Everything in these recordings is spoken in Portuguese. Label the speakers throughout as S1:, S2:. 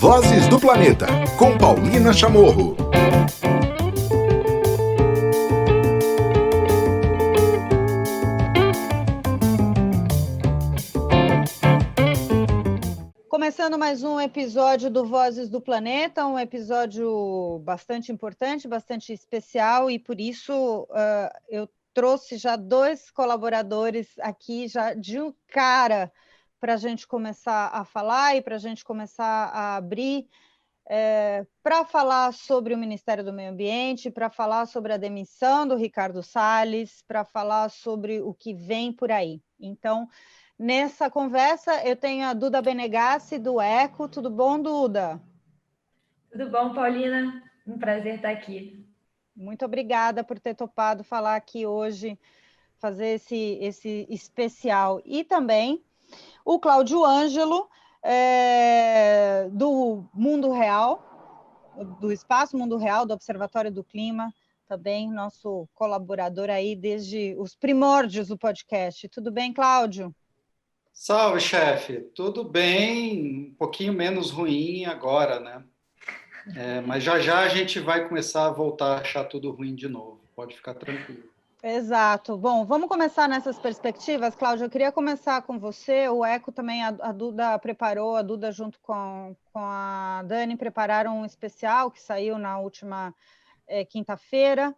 S1: Vozes do Planeta, com Paulina Chamorro.
S2: Começando mais um episódio do Vozes do Planeta, um episódio bastante importante, bastante especial, e por isso eu trouxe já dois colaboradores aqui já de um cara para a gente começar a falar e para a gente começar a abrir, para falar sobre o Ministério do Meio Ambiente, para falar sobre a demissão do Ricardo Salles, para falar sobre o que vem por aí. Então, nessa conversa, eu tenho a Duda Benegassi, do ECO. Tudo bom, Duda?
S3: Tudo bom, Paulina? Um prazer estar aqui.
S2: Muito obrigada por ter topado falar aqui hoje, fazer esse especial. E também o Cláudio Ângelo, do Mundo Real, do Espaço Mundo Real, do Observatório do Clima, também nosso colaborador aí desde os primórdios do podcast. Tudo bem, Cláudio?
S4: Salve, chefe. Tudo bem, um pouquinho menos ruim agora, né? Mas já a gente vai começar a voltar a achar tudo ruim de novo. Pode ficar tranquilo.
S2: Exato. Bom, vamos começar nessas perspectivas, Cláudia. Eu queria começar com você. O ECO também, a Duda preparou, a Duda junto com a Dani prepararam um especial que saiu na última quinta-feira.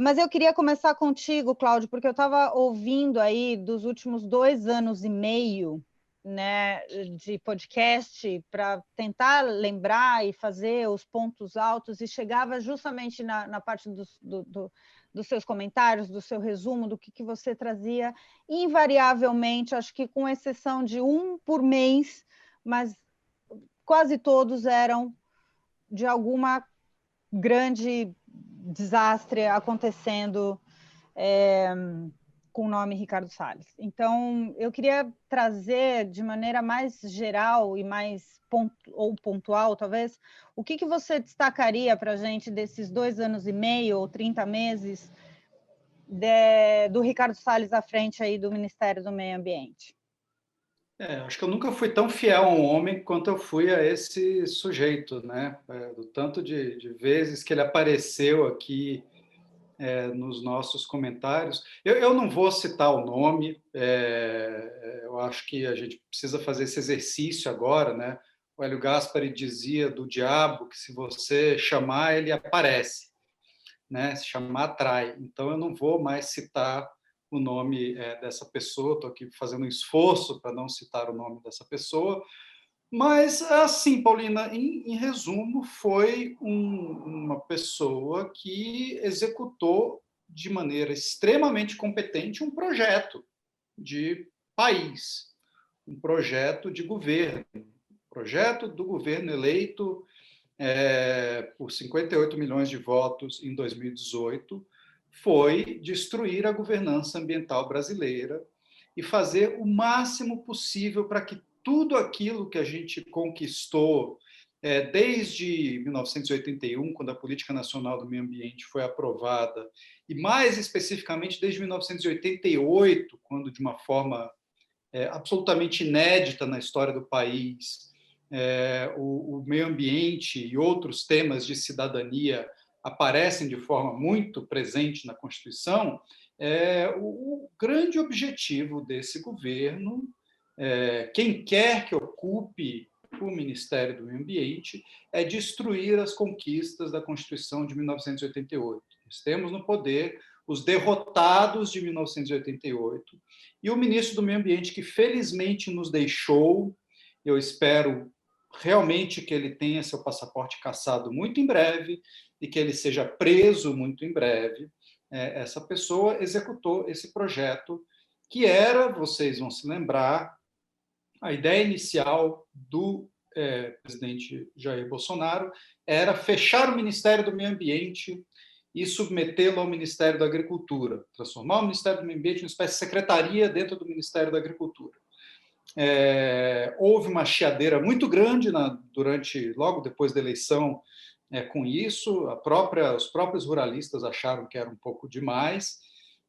S2: Mas eu queria começar contigo, Cláudio, porque eu estava ouvindo aí dos últimos 2 anos e meio, né, de podcast para tentar lembrar e fazer os pontos altos, e chegava justamente na parte dos seus comentários, do seu resumo, do que você trazia, invariavelmente, acho que com exceção de um por mês, mas quase todos eram de alguma grande desastre acontecendo com o nome Ricardo Salles. Então, eu queria trazer de maneira mais geral e mais pontual, talvez, o que você destacaria para a gente desses 2 anos e meio ou 30 meses do Ricardo Salles à frente aí do Ministério do Meio Ambiente?
S4: Acho que eu nunca fui tão fiel a um homem quanto eu fui a esse sujeito, né? Do tanto de vezes que ele apareceu aqui nos nossos comentários. Eu não vou citar o nome, eu acho que a gente precisa fazer esse exercício agora, né? O Hélio Gaspari dizia do diabo que se você chamar, ele aparece, né? Se chamar, atrai. Então, eu não vou mais citar o nome dessa pessoa, estou aqui fazendo um esforço para não citar o nome dessa pessoa, mas, assim, Paulina, em resumo, foi uma pessoa que executou de maneira extremamente competente um projeto de país, um projeto de governo, projeto do governo eleito por 58 milhões de votos em 2018, foi destruir a governança ambiental brasileira e fazer o máximo possível para que tudo aquilo que a gente conquistou desde 1981, quando a Política Nacional do Meio Ambiente foi aprovada, e mais especificamente desde 1988, quando, de uma forma absolutamente inédita na história do país, o meio ambiente e outros temas de cidadania aparecem de forma muito presente na Constituição, o grande objetivo desse governo, quem quer que ocupe o Ministério do Meio Ambiente, é destruir as conquistas da Constituição de 1988. Nós temos no poder os derrotados de 1988 e o ministro do Meio Ambiente, que felizmente nos deixou. Eu espero realmente que ele tenha seu passaporte cassado muito em breve e que ele seja preso muito em breve. Essa pessoa executou esse projeto que era, vocês vão se lembrar, a ideia inicial do presidente Jair Bolsonaro era fechar o Ministério do Meio Ambiente e submetê-lo ao Ministério da Agricultura, transformar o Ministério do Meio Ambiente em uma espécie de secretaria dentro do Ministério da Agricultura. Houve uma chiadeira muito grande logo depois da eleição com isso, os próprios ruralistas acharam que era um pouco demais,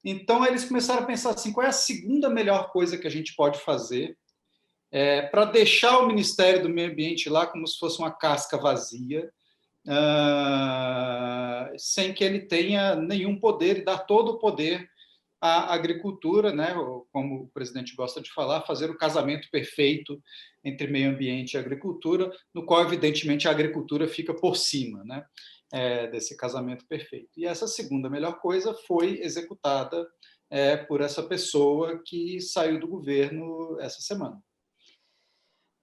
S4: então eles começaram a pensar assim, qual é a segunda melhor coisa que a gente pode fazer para deixar o Ministério do Meio Ambiente lá como se fosse uma casca vazia, sem que ele tenha nenhum poder, e dar todo o poder à agricultura, né? Como o presidente gosta de falar, fazer o casamento perfeito entre meio ambiente e agricultura, no qual, evidentemente, a agricultura fica por cima, né? Desse casamento perfeito. E essa segunda melhor coisa foi executada por essa pessoa que saiu do governo essa semana.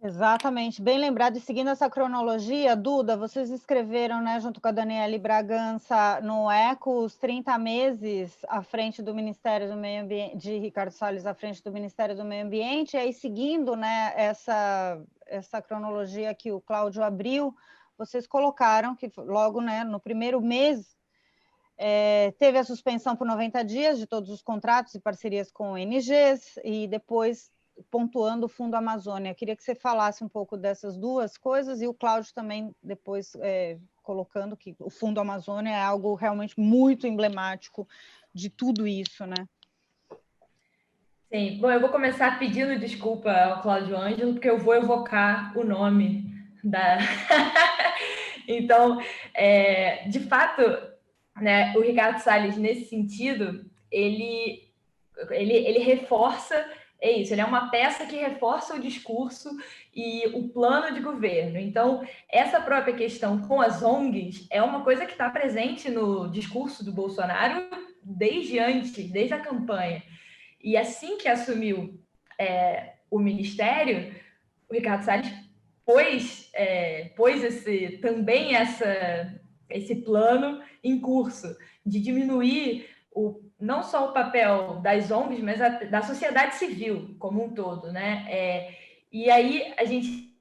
S2: Exatamente, bem lembrado. E seguindo essa cronologia, Duda, vocês escreveram, né, junto com a Daniele Bragança, no Eco, os 30 meses à frente do Ministério do Meio Ambiente, de Ricardo Salles à frente do Ministério do Meio Ambiente, e aí seguindo, né, essa cronologia que o Cláudio abriu, vocês colocaram que logo, né, no primeiro mês, teve a suspensão por 90 dias de todos os contratos e parcerias com ONGs, e depois pontuando o Fundo Amazônia. Eu queria que você falasse um pouco dessas duas coisas, e o Cláudio também depois colocando que o Fundo Amazônia é algo realmente muito emblemático de tudo isso, né?
S3: Sim, bom, eu vou começar pedindo desculpa ao Cláudio Ângelo, porque eu vou evocar o nome da... Então, de fato, né, o Ricardo Salles, nesse sentido, ele reforça, isso, ele é uma peça que reforça o discurso e o plano de governo. Então, essa própria questão com as ONGs é uma coisa que está presente no discurso do Bolsonaro desde a campanha. E assim que assumiu o ministério, o Ricardo Salles pôs esse plano em curso de diminuir não só o papel das ONGs, mas da sociedade civil como um todo, né? E aí a gente,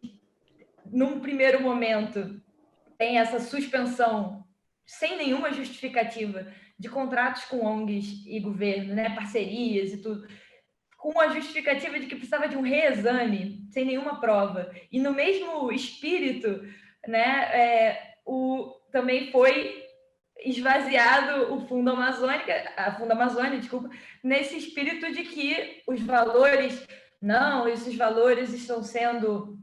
S3: num primeiro momento, tem essa suspensão sem nenhuma justificativa de contratos com ONGs e governo, né? Parcerias e tudo, com a justificativa de que precisava de um reexame, sem nenhuma prova. E no mesmo espírito, né, também foi esvaziado o Fundo Amazônia, nesse espírito de que os valores, esses valores estão sendo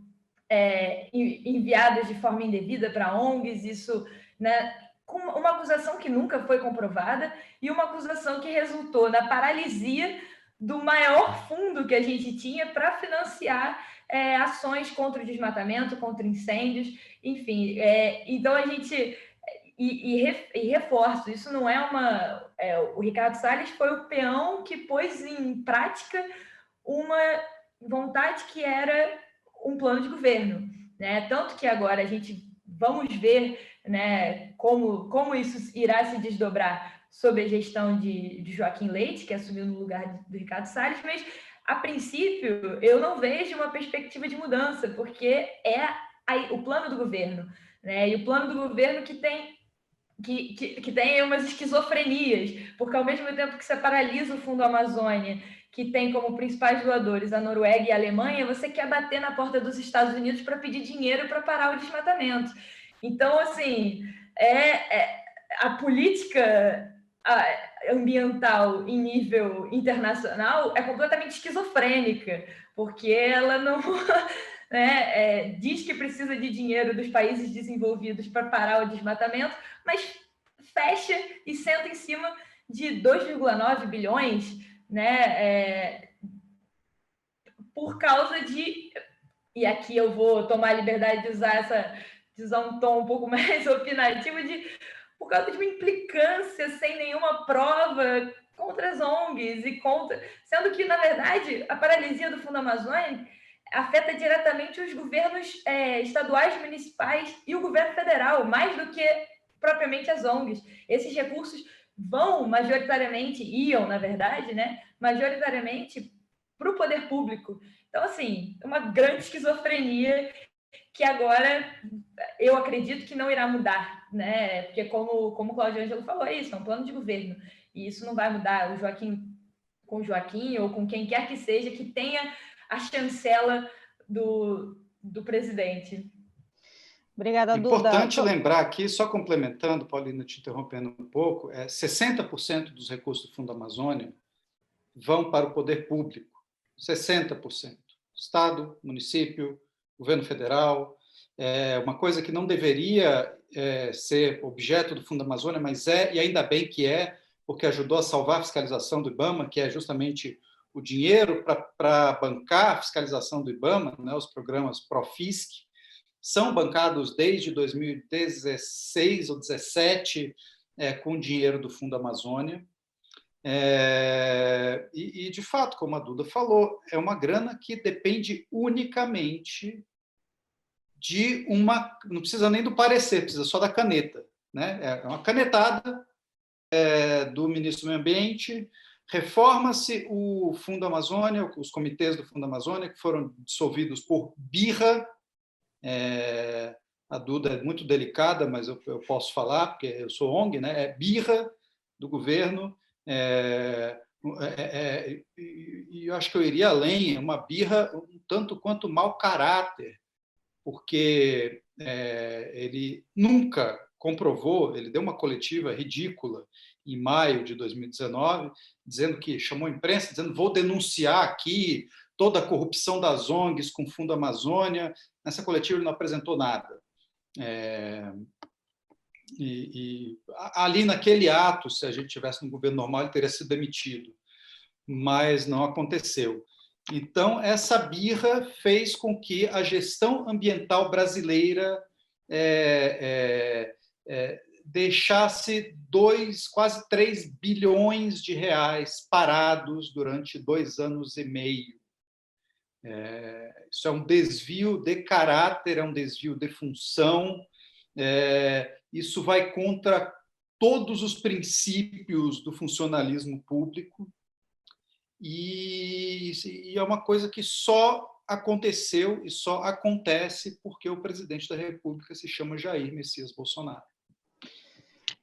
S3: enviados de forma indevida para ONGs, isso, né, com uma acusação que nunca foi comprovada e uma acusação que resultou na paralisia do maior fundo que a gente tinha para financiar ações contra o desmatamento, contra incêndios, enfim. Então, a gente... E reforço, isso não é uma... o Ricardo Salles foi o peão que pôs em prática uma vontade que era um plano de governo, né? Tanto que agora a gente vamos ver, né, como isso irá se desdobrar sob a gestão de Joaquim Leite, que assumiu no lugar do Ricardo Salles, mas, a princípio, eu não vejo uma perspectiva de mudança, porque o plano do governo, né? E o plano do governo que tem umas esquizofrenias, porque ao mesmo tempo que você paralisa o Fundo Amazônia, que tem como principais doadores a Noruega e a Alemanha, você quer bater na porta dos Estados Unidos para pedir dinheiro para parar o desmatamento. Então, assim, a política ambiental em nível internacional é completamente esquizofrênica, porque ela não... Né, diz que precisa de dinheiro dos países desenvolvidos para parar o desmatamento, mas fecha e senta em cima de 2,9 bilhões, né, por causa de... E aqui eu vou tomar a liberdade de usar um tom um pouco mais opinativo, por causa de uma implicância sem nenhuma prova contra as ONGs e sendo que, na verdade, a paralisia do Fundo Amazônia afeta diretamente os governos estaduais, municipais e o governo federal, mais do que propriamente as ONGs. Esses recursos iam, na verdade, né, majoritariamente para o poder público. Então, assim, uma grande esquizofrenia que agora eu acredito que não irá mudar, né? Porque, como o Cláudio Ângelo falou, isso é um plano de governo, e isso não vai mudar. Com o Joaquim ou com quem quer que seja que tenha a chancela do presidente.
S2: Obrigada, Duda.
S4: Importante lembrar aqui, só complementando, Paulina, te interrompendo um pouco, 60% dos recursos do Fundo Amazônia vão para o poder público, 60%. Estado, município, governo federal, uma coisa que não deveria ser objeto do Fundo Amazônia, mas e ainda bem que porque ajudou a salvar a fiscalização do IBAMA, que é justamente o dinheiro para bancar a fiscalização do IBAMA, né, os programas Profisc, são bancados desde 2016 ou 2017 com dinheiro do Fundo Amazônia. E, de fato, como a Duda falou, é uma grana que depende unicamente de uma... Não precisa nem do parecer, precisa só da caneta. Né? É uma canetada do ministro do Meio Ambiente, reforma-se o Fundo Amazônia, os comitês do Fundo Amazônia, que foram dissolvidos por birra. A Duda é muito delicada, mas eu posso falar, porque eu sou ONG, né? É birra do governo, e eu acho que eu iria além, uma birra um tanto quanto mau caráter, porque ele nunca comprovou, ele deu uma coletiva ridícula em maio de 2019, dizendo que chamou a imprensa, dizendo vou denunciar aqui toda a corrupção das ONGs com o Fundo Amazônia. Nessa coletiva ele não apresentou nada. Ali naquele ato, se a gente tivesse no governo normal, ele teria sido demitido, mas não aconteceu. Então, essa birra fez com que a gestão ambiental brasileira deixasse quase 3 bilhões de reais parados durante 2 anos e meio. Isso é um desvio de caráter, é um desvio de função, isso vai contra todos os princípios do funcionalismo público, e é uma coisa que só aconteceu e só acontece porque o presidente da República se chama Jair Messias Bolsonaro.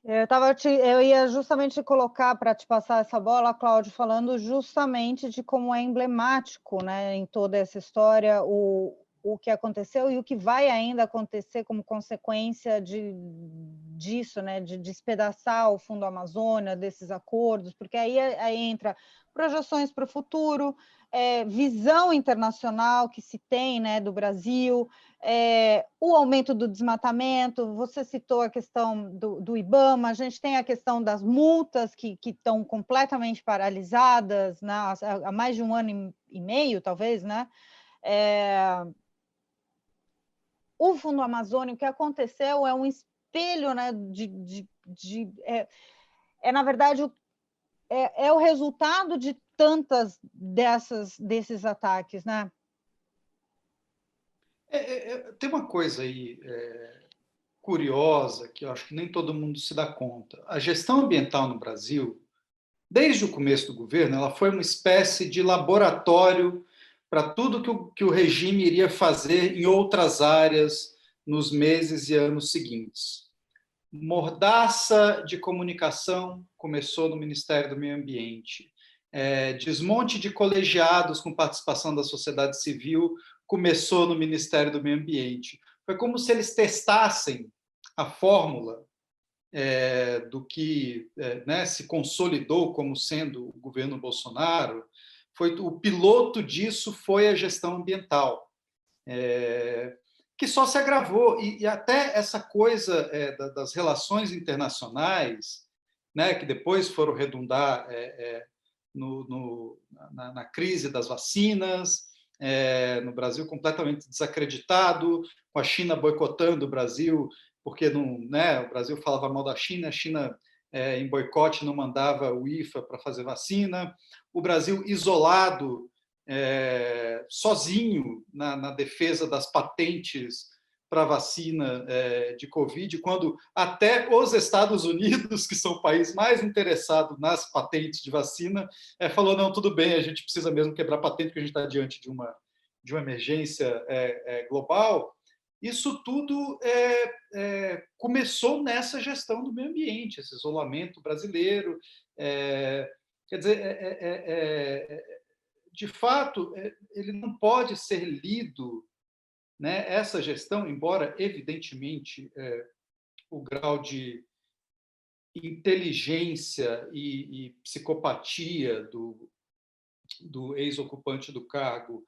S2: Eu ia justamente colocar para te passar essa bola, Cláudio, falando justamente de como é emblemático, né, em toda essa história o que aconteceu e o que vai ainda acontecer como consequência disso, né, de despedaçar o Fundo Amazônia, desses acordos, porque aí entra projeções para o futuro, visão internacional que se tem, né, do Brasil, o aumento do desmatamento, você citou a questão do IBAMA, a gente tem a questão das multas que estão completamente paralisadas, né, há mais de 1 ano e meio, talvez, né? O Fundo Amazônia, o que aconteceu é um espelho, né, na verdade, o resultado de tantas desses ataques, né?
S4: Tem uma coisa aí curiosa que eu acho que nem todo mundo se dá conta. A gestão ambiental no Brasil, desde o começo do governo, ela foi uma espécie de laboratório para tudo que o regime iria fazer em outras áreas nos meses e anos seguintes. Mordaça de comunicação começou no Ministério do Meio Ambiente. Desmonte de colegiados com participação da sociedade civil começou no Ministério do Meio Ambiente. Foi como se eles testassem a fórmula do que se consolidou como sendo o governo Bolsonaro. O piloto disso foi a gestão ambiental, que só se agravou. E até essa coisa das relações internacionais, né, que depois foram redundar na crise das vacinas, no Brasil completamente desacreditado, com a China boicotando o Brasil, porque não, né, o Brasil falava mal da China, a China em boicote não mandava o IFA para fazer vacina, o Brasil isolado, sozinho na defesa das patentes para a vacina de Covid, quando até os Estados Unidos, que são o país mais interessado nas patentes de vacina, falou, não, tudo bem, a gente precisa mesmo quebrar patente, porque a gente está diante de uma emergência global. Isso tudo começou nessa gestão do meio ambiente, esse isolamento brasileiro. Quer dizer, de fato, ele não pode ser lido, né, essa gestão, embora, evidentemente, o grau de inteligência e psicopatia do ex-ocupante do cargo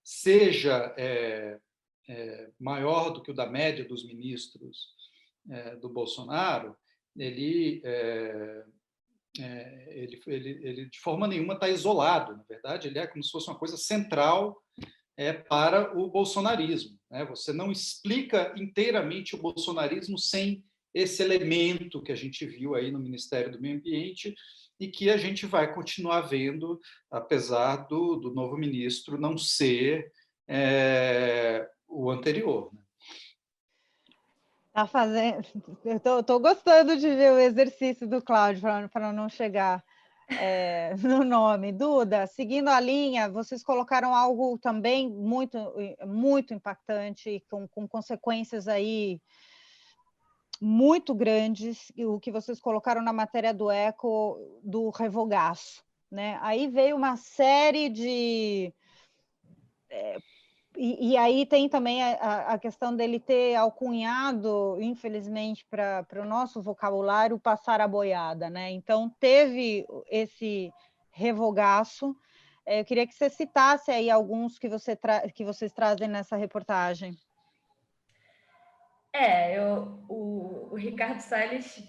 S4: seja maior do que o da média dos ministros do Bolsonaro, ele de forma nenhuma está isolado. Na verdade, ele é como se fosse uma coisa central para o bolsonarismo, né? Você não explica inteiramente o bolsonarismo sem esse elemento que a gente viu aí no Ministério do Meio Ambiente e que a gente vai continuar vendo, apesar do novo ministro não ser o anterior, né?
S2: Tá fazendo. Eu tô gostando de ver o exercício do Cláudio para não chegar no nome. Duda, seguindo a linha, vocês colocaram algo também muito, muito impactante, com consequências aí muito grandes, o que vocês colocaram na matéria do Eco do revogaço, né? Aí veio uma série de... E aí tem também a questão dele ter alcunhado, infelizmente, para o nosso vocabulário, passar a boiada, né? Então, teve esse revogaço. Eu queria que você citasse aí alguns que vocês trazem nessa reportagem.
S3: O Ricardo Salles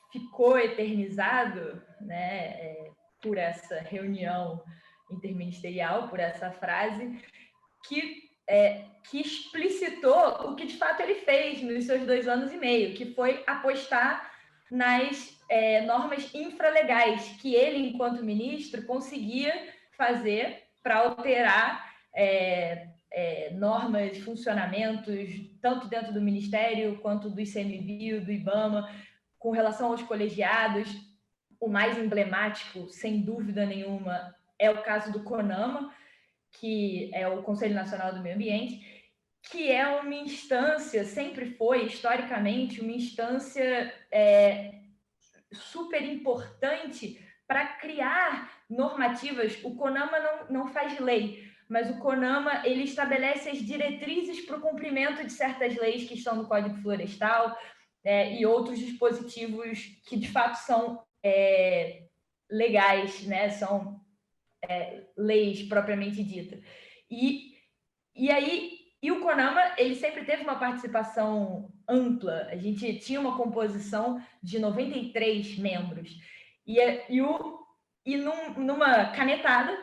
S3: ficou eternizado, né, por essa reunião interministerial, por essa frase, que explicitou o que de fato ele fez nos seus 2 anos e meio, que foi apostar nas normas infralegais que ele, enquanto ministro, conseguia fazer para alterar normas, funcionamentos, tanto dentro do Ministério quanto do ICMBio, do IBAMA, com relação aos colegiados. O mais emblemático, sem dúvida nenhuma, é o caso do CONAMA, que é o Conselho Nacional do Meio Ambiente, que é uma instância, sempre foi, historicamente, uma instância super importante para criar normativas. O CONAMA não faz lei, mas o CONAMA ele estabelece as diretrizes para o cumprimento de certas leis que estão no Código Florestal e outros dispositivos que, de fato, são legais, né? São leis propriamente dita. E o CONAMA ele sempre teve uma participação ampla. A gente tinha uma composição de 93 membros. Numa canetada,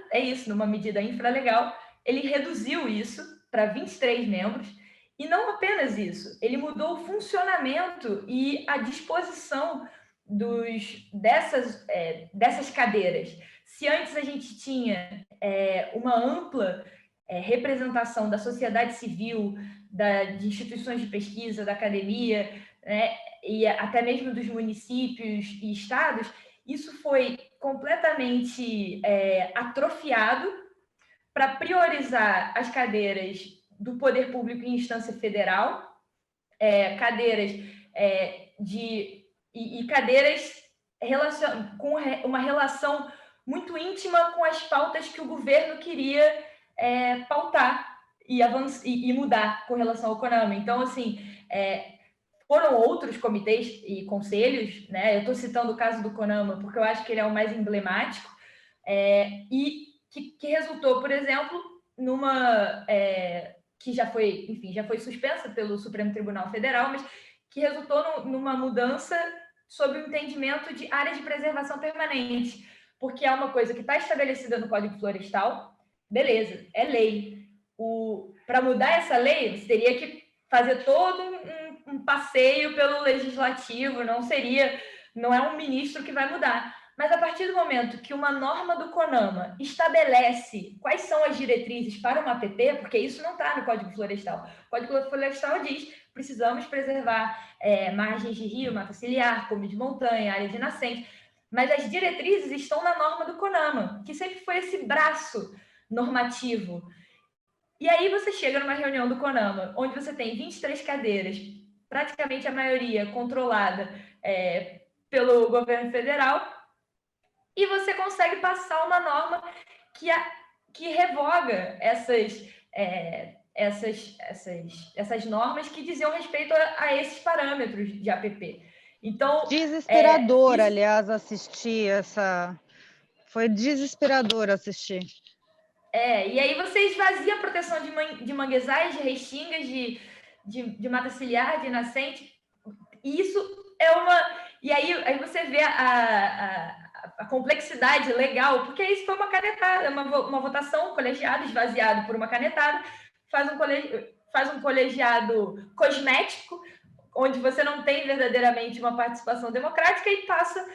S3: numa medida infralegal, ele reduziu isso para 23 membros. E não apenas isso, ele mudou o funcionamento e a disposição dessas cadeiras. Se antes a gente tinha uma ampla representação da sociedade civil, de instituições de pesquisa, da academia, né, e até mesmo dos municípios e estados, isso foi completamente atrofiado para priorizar as cadeiras do poder público em instância federal, cadeiras cadeiras com uma relação muito íntima com as pautas que o governo queria pautar e mudar com relação ao CONAMA. Então, assim, foram outros comitês e conselhos, né? Eu estou citando o caso do CONAMA porque eu acho que ele é o mais emblemático, e que resultou, por exemplo, numa... que já foi suspensa pelo Supremo Tribunal Federal, mas que resultou numa mudança sobre o entendimento de áreas de preservação permanente, porque é uma coisa que está estabelecida no Código Florestal, beleza, é lei. Para mudar essa lei, você teria que fazer todo um passeio pelo legislativo, não é um ministro que vai mudar. Mas a partir do momento que uma norma do CONAMA estabelece quais são as diretrizes para uma APP, porque isso não está no Código Florestal. O Código Florestal diz que precisamos preservar margens de rio, mata ciliar, cume de montanha, área de nascente, mas as diretrizes estão na norma do CONAMA, que sempre foi esse braço normativo. E aí você chega numa reunião do CONAMA, onde você tem 23 cadeiras, praticamente a maioria controlada pelo governo federal, e você consegue passar uma norma que revoga essas normas que diziam respeito a esses parâmetros de APP. Então,
S2: desesperador, aliás, assistir essa... Foi desesperador assistir.
S3: E aí você esvazia a proteção de manguezais, de restingas, de mata ciliar, de nascente. E isso é uma... E aí você vê a complexidade legal, porque isso foi uma canetada, uma votação, um colegiado esvaziado por uma canetada, faz um colegiado cosmético, onde você não tem verdadeiramente uma participação democrática e passa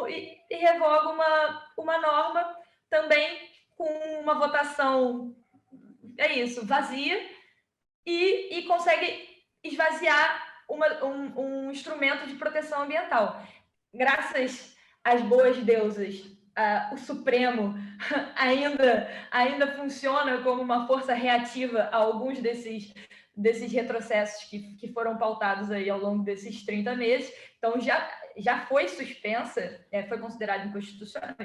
S3: e revoga uma norma também com uma votação, vazia, e consegue esvaziar um instrumento de proteção ambiental. Graças às boas deusas, o Supremo ainda funciona como uma força reativa a alguns desses retrocessos que foram pautados aí ao longo desses 30 meses. Então, já foi suspensa, foi considerado inconstitucional,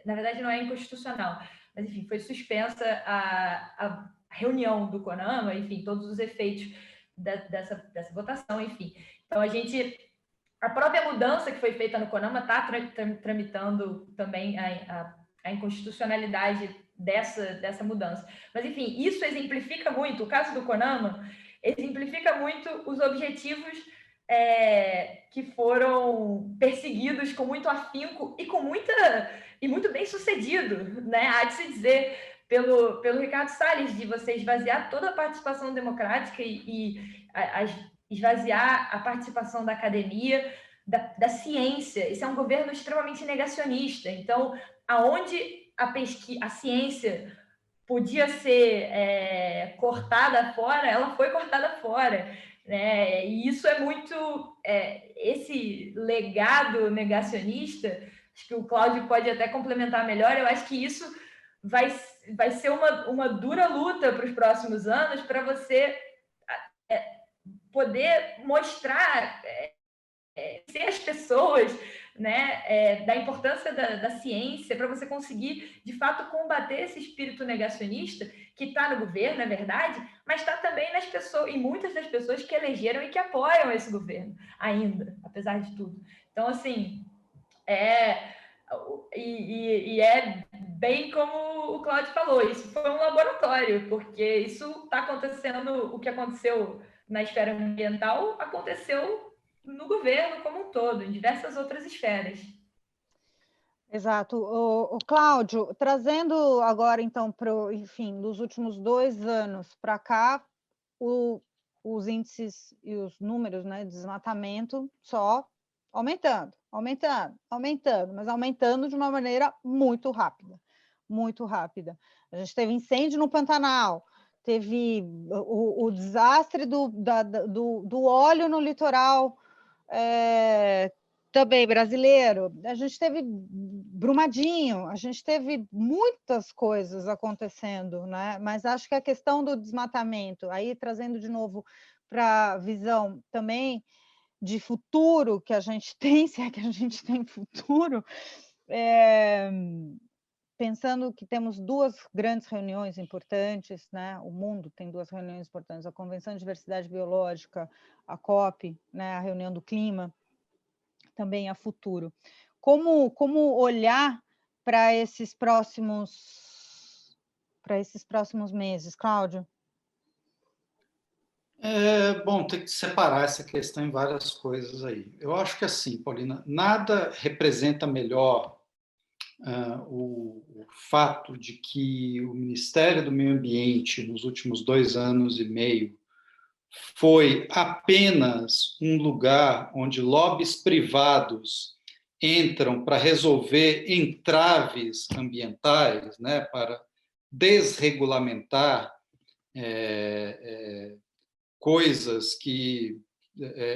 S3: na verdade não é inconstitucional, mas, enfim, foi suspensa a reunião do CONAMA, enfim, todos os efeitos dessa votação, enfim. Então, a própria mudança que foi feita no CONAMA está tramitando também a inconstitucionalidade dessa mudança. Mas, enfim, isso exemplifica muito, o caso do CONAMA exemplifica muito os objetivos que foram perseguidos com muito afinco e muito bem sucedido, né? Há de se dizer, pelo Ricardo Salles, de você esvaziar toda a participação democrática e esvaziar a participação da academia, da ciência. Esse é um governo extremamente negacionista. Então, aonde a ciência podia ser cortada fora, ela foi cortada fora, né? E isso é muito... esse legado negacionista, acho que o Cláudio pode até complementar melhor, eu acho que isso vai ser uma dura luta para os próximos anos, para você poder mostrar, ser as pessoas, né, da importância da ciência, para você conseguir, de fato, combater esse espírito negacionista que está no governo, é verdade, mas está também nas pessoas, e muitas das pessoas que elegeram e que apoiam esse governo ainda, apesar de tudo. Então, assim, é bem como o Cláudio falou, isso foi um laboratório, porque isso está acontecendo, o que aconteceu na esfera ambiental aconteceu no governo como um todo, em diversas outras esferas.
S2: Exato. O Cláudio, trazendo agora, então, enfim, dos últimos 2 anos para cá, os índices e os números, né, de desmatamento só aumentando, mas aumentando de uma maneira muito rápida, muito rápida. A gente teve incêndio no Pantanal, teve o desastre do óleo no litoral, também brasileiro, a gente teve Brumadinho, a gente teve muitas coisas acontecendo, né? Mas acho que a questão do desmatamento, aí trazendo de novo para a visão também de futuro que a gente tem, se é que a gente tem futuro, pensando que temos 2 grandes reuniões importantes, né? O mundo tem 2 reuniões importantes, a Convenção de Diversidade Biológica, a COP, né? A reunião do clima, também a futuro. Como olhar para esses próximos meses, Cláudio?
S4: Bom, tem que separar essa questão em várias coisas aí. Eu acho que assim, Paulina, nada representa melhor o fato de que o Ministério do Meio Ambiente, nos últimos 2 anos e meio, foi apenas um lugar onde lobbies privados entram para resolver entraves ambientais, né, para desregulamentar coisas que,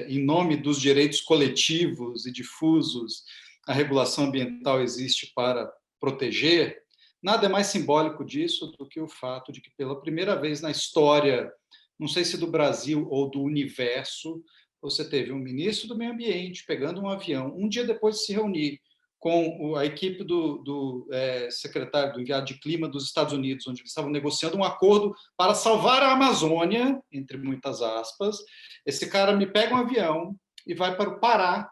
S4: em nome dos direitos coletivos e difusos, a regulação ambiental existe para proteger. Nada é mais simbólico disso do que o fato de que, pela primeira vez na história, não sei se do Brasil ou do universo, você teve um ministro do Meio Ambiente pegando um avião, um dia depois de se reunir com a equipe do secretário, do enviado de clima dos Estados Unidos, onde eles estavam negociando um acordo para salvar a Amazônia, entre muitas aspas. Esse cara me pega um avião e vai para o Pará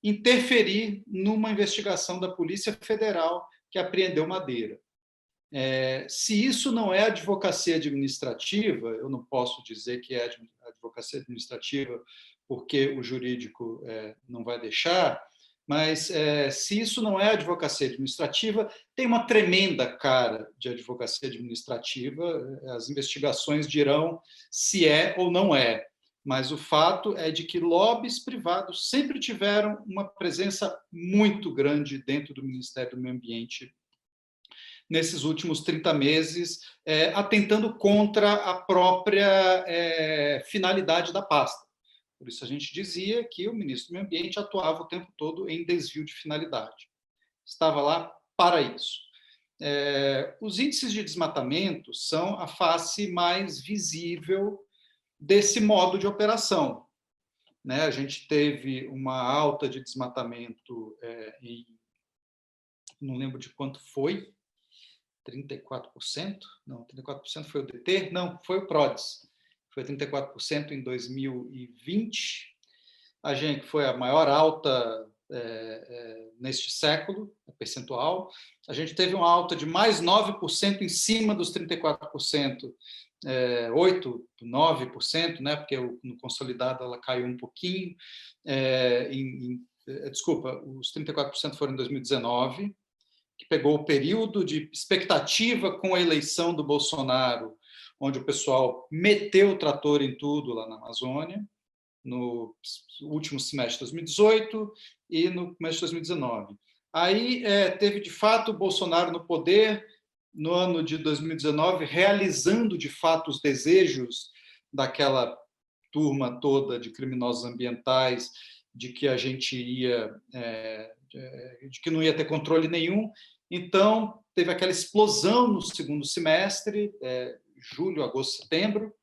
S4: interferir numa investigação da Polícia Federal que apreendeu madeira. Se isso não é advocacia administrativa, eu não posso dizer que é advocacia administrativa porque o jurídico não vai deixar, mas se isso não é advocacia administrativa, tem uma tremenda cara de advocacia administrativa, as investigações dirão se é ou não é, mas o fato é de que lobbies privados sempre tiveram uma presença muito grande dentro do Ministério do Meio Ambiente nesses últimos 30 meses, atentando contra a própria finalidade da pasta. Por isso a gente dizia que o ministro do Meio Ambiente atuava o tempo todo em desvio de finalidade. Estava lá para isso. Os índices de desmatamento são a face mais visível desse modo de operação. A gente teve uma alta de desmatamento não lembro de quanto foi, 34%? Não, 34% foi o DT? Não, foi o PRODES. Foi 34% em 2020. A gente foi a maior alta neste século, percentual. A gente teve uma alta de mais 9% em cima dos 34%, 8%, 9%, né? Porque no consolidado ela caiu um pouquinho. Desculpa, os 34% foram em 2019, que pegou o período de expectativa com a eleição do Bolsonaro, onde o pessoal meteu o trator em tudo lá na Amazônia, no último semestre de 2018 e no começo de 2019. Aí teve, de fato, o Bolsonaro no poder, no ano de 2019, realizando, de fato, os desejos daquela turma toda de criminosos ambientais, de que a gente ia... de que não ia ter controle nenhum. Então, teve aquela explosão no segundo semestre, julho, agosto, setembro,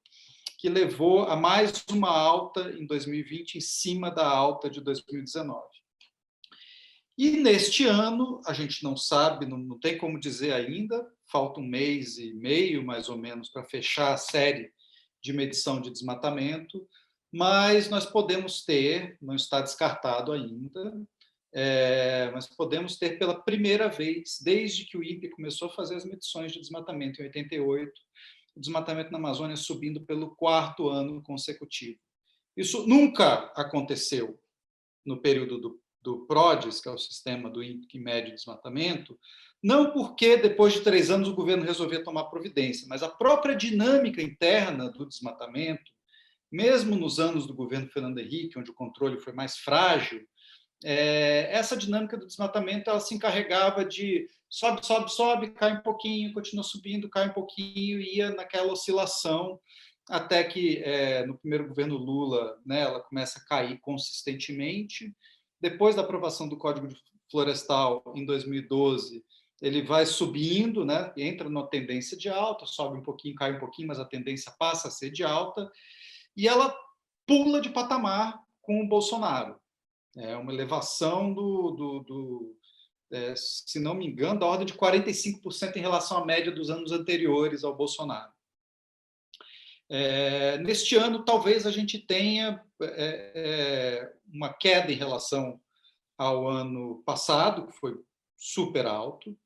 S4: que levou a mais uma alta em 2020 em cima da alta de 2019. E neste ano, a gente não sabe, não tem como dizer ainda, falta 1 mês e meio, mais ou menos, para fechar a série de medição de desmatamento, mas nós podemos ter, não está descartado ainda, mas podemos ter pela primeira vez, desde que o INPE começou a fazer as medições de desmatamento em 88, o desmatamento na Amazônia subindo pelo 4º ano consecutivo. Isso nunca aconteceu no período do PRODES, que é o sistema do INPE que mede o desmatamento, não porque depois de 3 anos o governo resolvia tomar providência, mas a própria dinâmica interna do desmatamento, mesmo nos anos do governo Fernando Henrique, onde o controle foi mais frágil, essa dinâmica do desmatamento ela se encarregava de sobe, sobe, sobe, cai um pouquinho, continua subindo, cai um pouquinho, e ia naquela oscilação, até que no primeiro governo Lula, ela começa a cair consistentemente. Depois da aprovação do Código Florestal, em 2012, ele vai subindo, entra numa tendência de alta, sobe um pouquinho, cai um pouquinho, mas a tendência passa a ser de alta, e ela pula de patamar com o Bolsonaro. É uma elevação se não me engano, da ordem de 45% em relação à média dos anos anteriores ao Bolsonaro. Neste ano, talvez a gente tenha uma queda em relação ao ano passado, que foi super alto,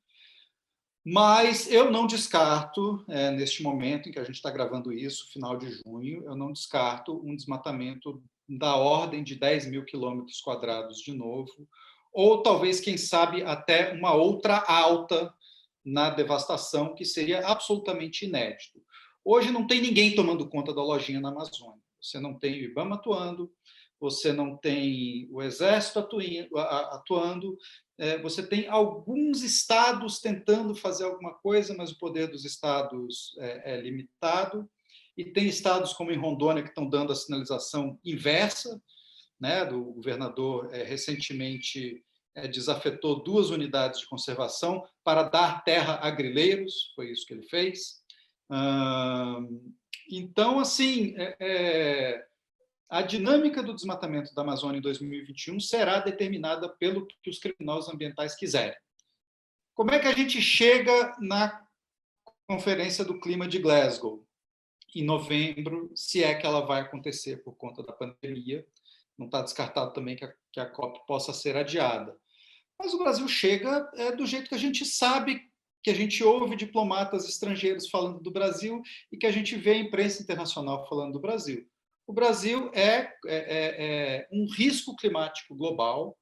S4: mas eu não descarto, neste momento em que a gente está gravando isso, final de junho, eu não descarto um desmatamento da ordem de 10 mil quilômetros quadrados de novo, ou talvez, quem sabe, até uma outra alta na devastação, que seria absolutamente inédito. Hoje não tem ninguém tomando conta da lojinha na Amazônia. Você não tem o IBAMA atuando, você não tem o Exército atuando, você tem alguns estados tentando fazer alguma coisa, mas o poder dos estados é limitado, e tem estados como em Rondônia que estão dando a sinalização inversa, do governador recentemente desafetou 2 unidades de conservação para dar terra a grileiros, foi isso que ele fez. Então, assim, a dinâmica do desmatamento da Amazônia em 2021 será determinada pelo que os criminosos ambientais quiserem. Como é que a gente chega na Conferência do Clima de Glasgow, em novembro, se é que ela vai acontecer por conta da pandemia? Não está descartado também que a COP possa ser adiada. Mas o Brasil chega do jeito que a gente sabe que a gente ouve diplomatas estrangeiros falando do Brasil e que a gente vê a imprensa internacional falando do Brasil. O Brasil é um risco climático global.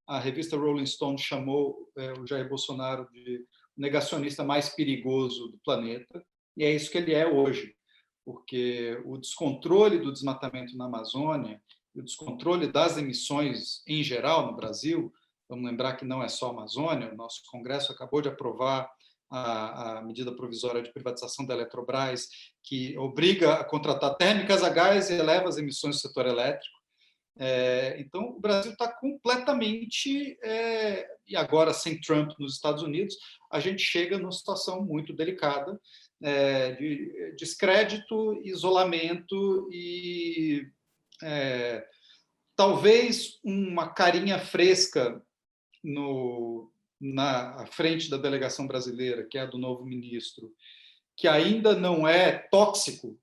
S4: A revista Rolling Stone chamou o Jair Bolsonaro de negacionista mais perigoso do planeta, e é isso que ele é hoje, porque o descontrole do desmatamento na Amazônia, o descontrole das emissões em geral no Brasil, vamos lembrar que não é só a Amazônia, o nosso Congresso acabou de aprovar a medida provisória de privatização da Eletrobras, que obriga a contratar térmicas a gás e eleva as emissões do setor elétrico. Então, o Brasil está completamente, e agora sem Trump nos Estados Unidos, a gente chega numa situação muito delicada de descrédito, isolamento e talvez uma carinha fresca na frente da delegação brasileira, que é a do novo ministro, que ainda não é tóxico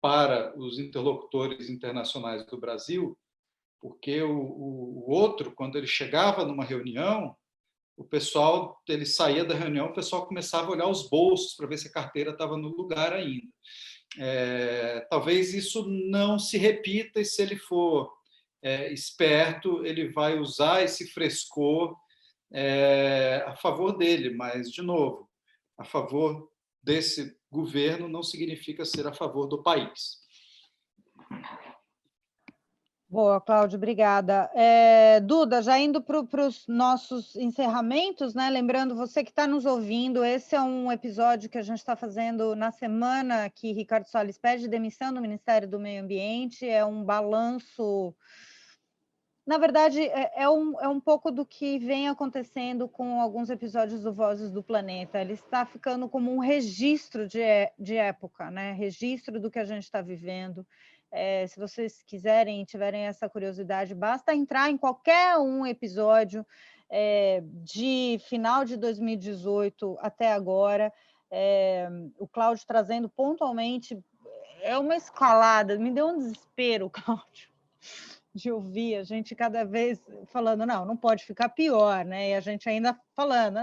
S4: para os interlocutores internacionais do Brasil, porque o outro, quando ele chegava numa reunião, o pessoal, ele saía da reunião, o pessoal começava a olhar os bolsos para ver se a carteira estava no lugar ainda. Talvez isso não se repita, e se ele for esperto, ele vai usar esse frescor a favor dele, mas, de novo, a favor desse governo não significa ser a favor do país.
S2: Boa, Cláudio, obrigada. Duda, já indo para os nossos encerramentos, né? Lembrando, você que está nos ouvindo, esse é um episódio que a gente está fazendo na semana que Ricardo Salles pede demissão do Ministério do Meio Ambiente, é um balanço. Na verdade, é um pouco do que vem acontecendo com alguns episódios do Vozes do Planeta. Ele está ficando como um registro de época, né? Registro do que a gente está vivendo. Se vocês quiserem, tiverem essa curiosidade, basta entrar em qualquer um episódio de final de 2018 até agora. O Cláudio trazendo pontualmente, é uma escalada, me deu um desespero, Cláudio, de ouvir a gente cada vez falando, não pode ficar pior, né? E a gente ainda falando,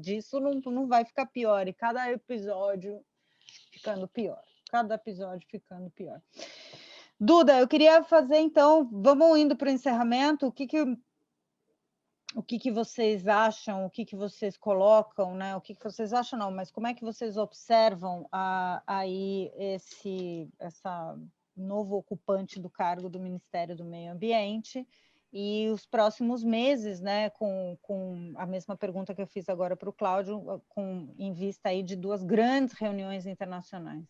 S2: disso não vai ficar pior, e cada episódio ficando pior. Cada episódio ficando pior. Duda, eu queria fazer, então, vamos indo para o encerramento, o que vocês acham, o que vocês colocam, né? O que vocês acham não, mas como é que vocês observam aí essa novo ocupante do cargo do Ministério do Meio Ambiente e os próximos meses, né? Com a mesma pergunta que eu fiz agora para o Cláudio, em vista aí de 2 grandes reuniões internacionais.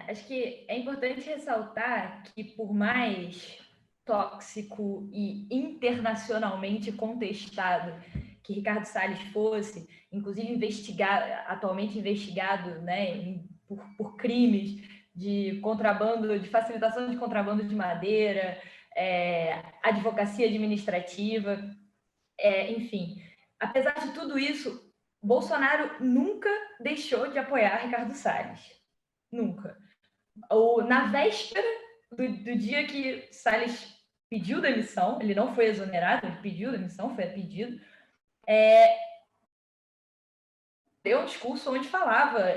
S3: Acho que é importante ressaltar que, por mais tóxico e internacionalmente contestado que Ricardo Salles fosse, inclusive atualmente investigado, né, por crimes de contrabando, de facilitação de contrabando de madeira, advocacia administrativa, enfim. Apesar de tudo isso, Bolsonaro nunca deixou de apoiar Ricardo Salles. Nunca. Na véspera do dia que Salles pediu demissão, ele não foi exonerado, ele pediu demissão, foi a pedido, deu um discurso onde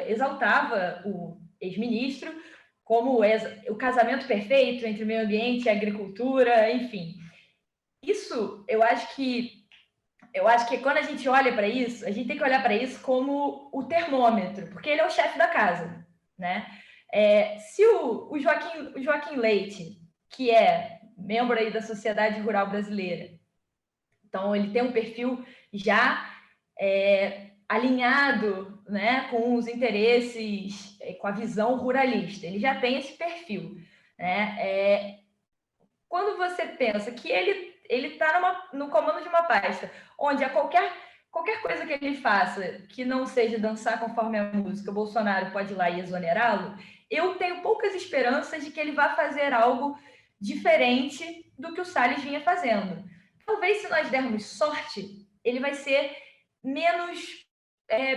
S3: exaltava o ex-ministro como o casamento perfeito entre o meio ambiente e a agricultura, enfim. Isso, eu acho que quando a gente olha para isso, a gente tem que olhar para isso como o termômetro, porque ele é o chefe da casa, né? Se o Joaquim Leite, que é membro aí da Sociedade Rural Brasileira, então ele tem um perfil já alinhado, né, com os interesses, com a visão ruralista, ele já tem esse perfil, né? Quando você pensa que ele está no comando de uma pasta, onde qualquer coisa que ele faça que não seja dançar conforme a música, o Bolsonaro pode ir lá e exonerá-lo, eu tenho poucas esperanças de que ele vá fazer algo diferente do que o Salles vinha fazendo. Talvez, se nós dermos sorte, ele vai ser menos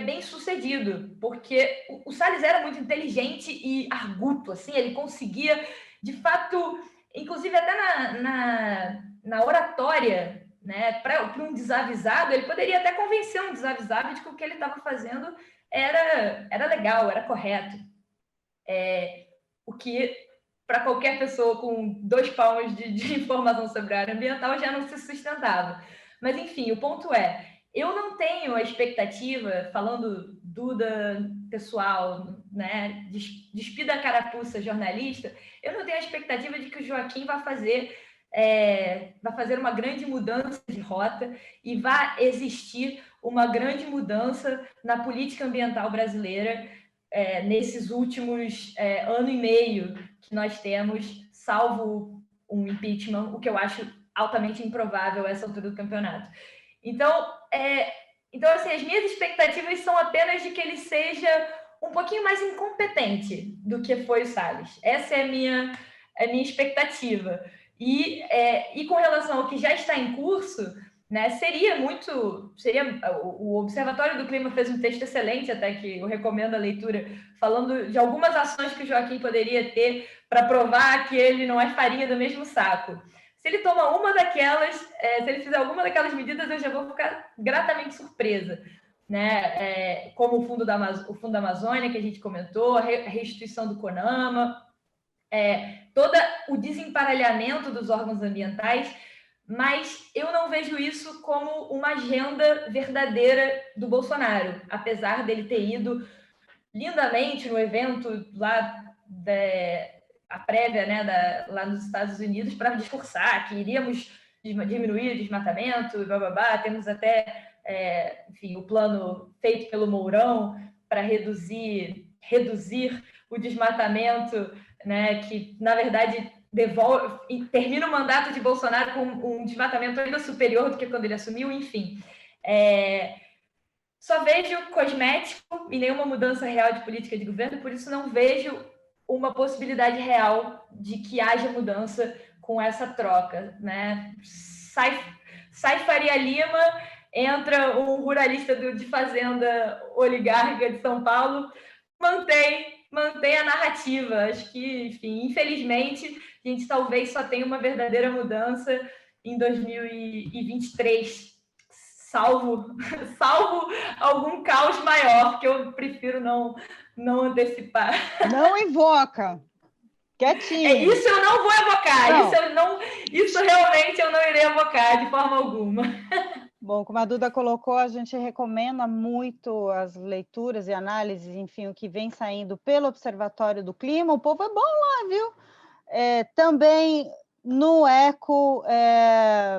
S3: bem-sucedido, porque o Salles era muito inteligente e arguto, assim, ele conseguia, de fato, inclusive até na oratória, né? Para um desavisado, ele poderia até convencer um desavisado de que o que ele estava fazendo era legal, era correto. O que, para qualquer pessoa com 2 palmos de informação sobre a área ambiental, já não se sustentava. Mas, enfim, o ponto eu não tenho a expectativa, falando Duda pessoal, né, despida a carapuça jornalista, eu não tenho a expectativa de que o Joaquim vai fazer uma grande mudança de rota e vai existir uma grande mudança na política ambiental brasileira nesses últimos ano e meio que nós temos, salvo um impeachment, o que eu acho altamente improvável a essa altura do campeonato. Então, assim, as minhas expectativas são apenas de que ele seja um pouquinho mais incompetente do que foi o Salles. Essa é a minha expectativa. E com relação ao que já está em curso, né, o Observatório do Clima fez um texto excelente, até que eu recomendo a leitura, falando de algumas ações que o Joaquim poderia ter para provar que ele não é farinha do mesmo saco. Se ele toma uma daquelas, se ele fizer alguma daquelas medidas, eu já vou ficar gratamente surpresa, né? Como o Fundo da Amazônia, que a gente comentou, a restituição do CONAMA, todo o desemparelhamento dos órgãos ambientais, mas eu não vejo isso como uma agenda verdadeira do Bolsonaro, apesar dele ter ido lindamente no evento lá a prévia, né, lá nos Estados Unidos, para discursar que iríamos diminuir o desmatamento, blá, temos até, enfim, o plano feito pelo Mourão para reduzir o desmatamento, né, que, na verdade, termina o mandato de Bolsonaro com um desmatamento ainda superior do que quando ele assumiu, enfim. Só vejo cosmético e nenhuma mudança real de política de governo, por isso não vejo uma possibilidade real de que haja mudança com essa troca, né? Sai Faria Lima, entra um ruralista de fazenda oligarca de São Paulo, mantém a narrativa. Acho que, enfim, infelizmente, a gente talvez só tenha uma verdadeira mudança em 2023, salvo algum caos maior, que eu prefiro não antecipar.
S2: Não invoca. Quietinho.
S3: Isso eu não vou evocar.
S2: Não.
S3: Isso realmente eu não irei evocar de forma alguma.
S2: Bom, como a Duda colocou, a gente recomenda muito as leituras e análises, enfim, o que vem saindo pelo Observatório do Clima. O povo é bom lá, viu? Também no ECO,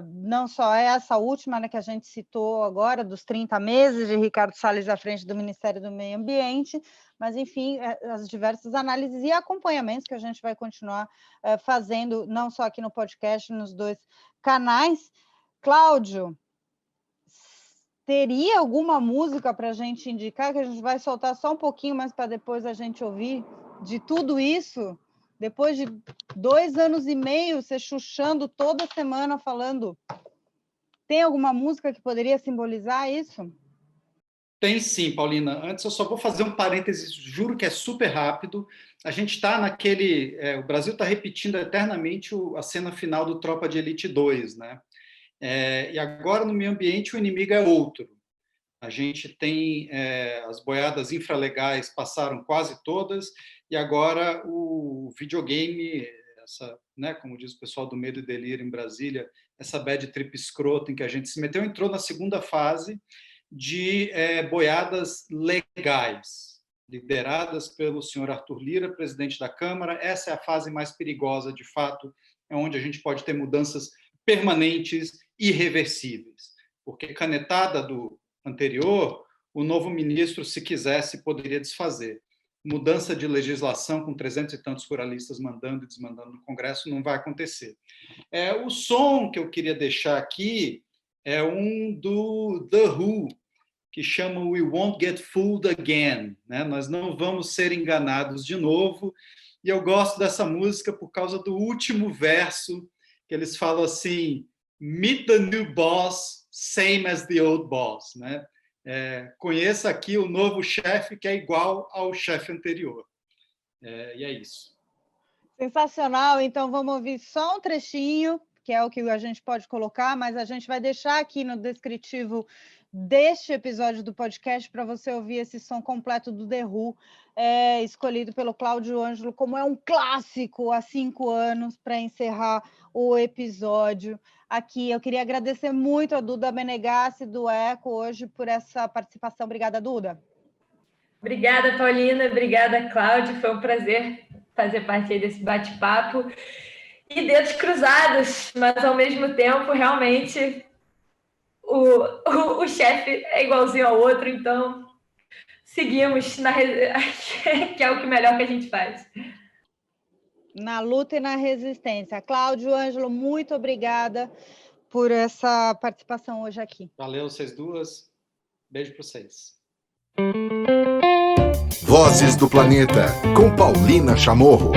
S2: não só essa última, né, que a gente citou agora, dos 30 meses de Ricardo Salles à frente do Ministério do Meio Ambiente, mas, enfim, as diversas análises e acompanhamentos que a gente vai continuar fazendo, não só aqui no podcast, nos 2 canais. Cláudio, teria alguma música para a gente indicar, que a gente vai soltar só um pouquinho, mas para depois a gente ouvir de tudo isso? Depois de 2 anos e meio, você chuchando toda semana falando, tem alguma música que poderia simbolizar isso?
S4: Tem sim, Paulina. Antes eu só vou fazer um parênteses, juro que é super rápido. A gente está naquele... o Brasil está repetindo eternamente a cena final do Tropa de Elite 2, né? E agora, no meio ambiente, o inimigo é outro. A gente tem as boiadas infralegais, passaram quase todas, e agora o videogame, né, como diz o pessoal do Medo e Delírio em Brasília, essa bad trip escrota em que a gente se meteu, entrou na segunda fase de boiadas legais, lideradas pelo senhor Arthur Lira, presidente da Câmara. Essa é a fase mais perigosa, de fato, é onde a gente pode ter mudanças permanentes, irreversíveis, porque canetada do anterior, o novo ministro, se quisesse, poderia desfazer. Mudança de legislação com 300 e tantos ruralistas mandando e desmandando no Congresso não vai acontecer. O som que eu queria deixar aqui é um do The Who, que chama We Won't Get Fooled Again, né? Nós não vamos ser enganados de novo. E eu gosto dessa música por causa do último verso, que eles falam assim, meet the new boss, same as the old boss, né? Conheça aqui o novo chefe que é igual ao chefe anterior. E é isso.
S2: Sensacional. Então, vamos ouvir só um trechinho, que é o que a gente pode colocar, mas a gente vai deixar aqui no descritivo deste episódio do podcast para você ouvir esse som completo do The Who, escolhido pelo Cláudio Ângelo, como é um clássico há 5 anos, para encerrar o episódio aqui. Eu queria agradecer muito a Duda Menegassi, do Eco, hoje, por essa participação. Obrigada, Duda.
S3: Obrigada, Paulina. Obrigada, Cláudio. Foi um prazer fazer parte aí desse bate-papo. E dedos cruzados, mas, ao mesmo tempo, realmente... O chefe é igualzinho ao outro, então seguimos, que é o que melhor que a gente faz.
S2: Na luta e na resistência. Cláudio Ângelo, muito obrigada por essa participação hoje aqui.
S4: Valeu, vocês duas. Beijo para vocês.
S1: Vozes do Planeta, com Paulina Chamorro.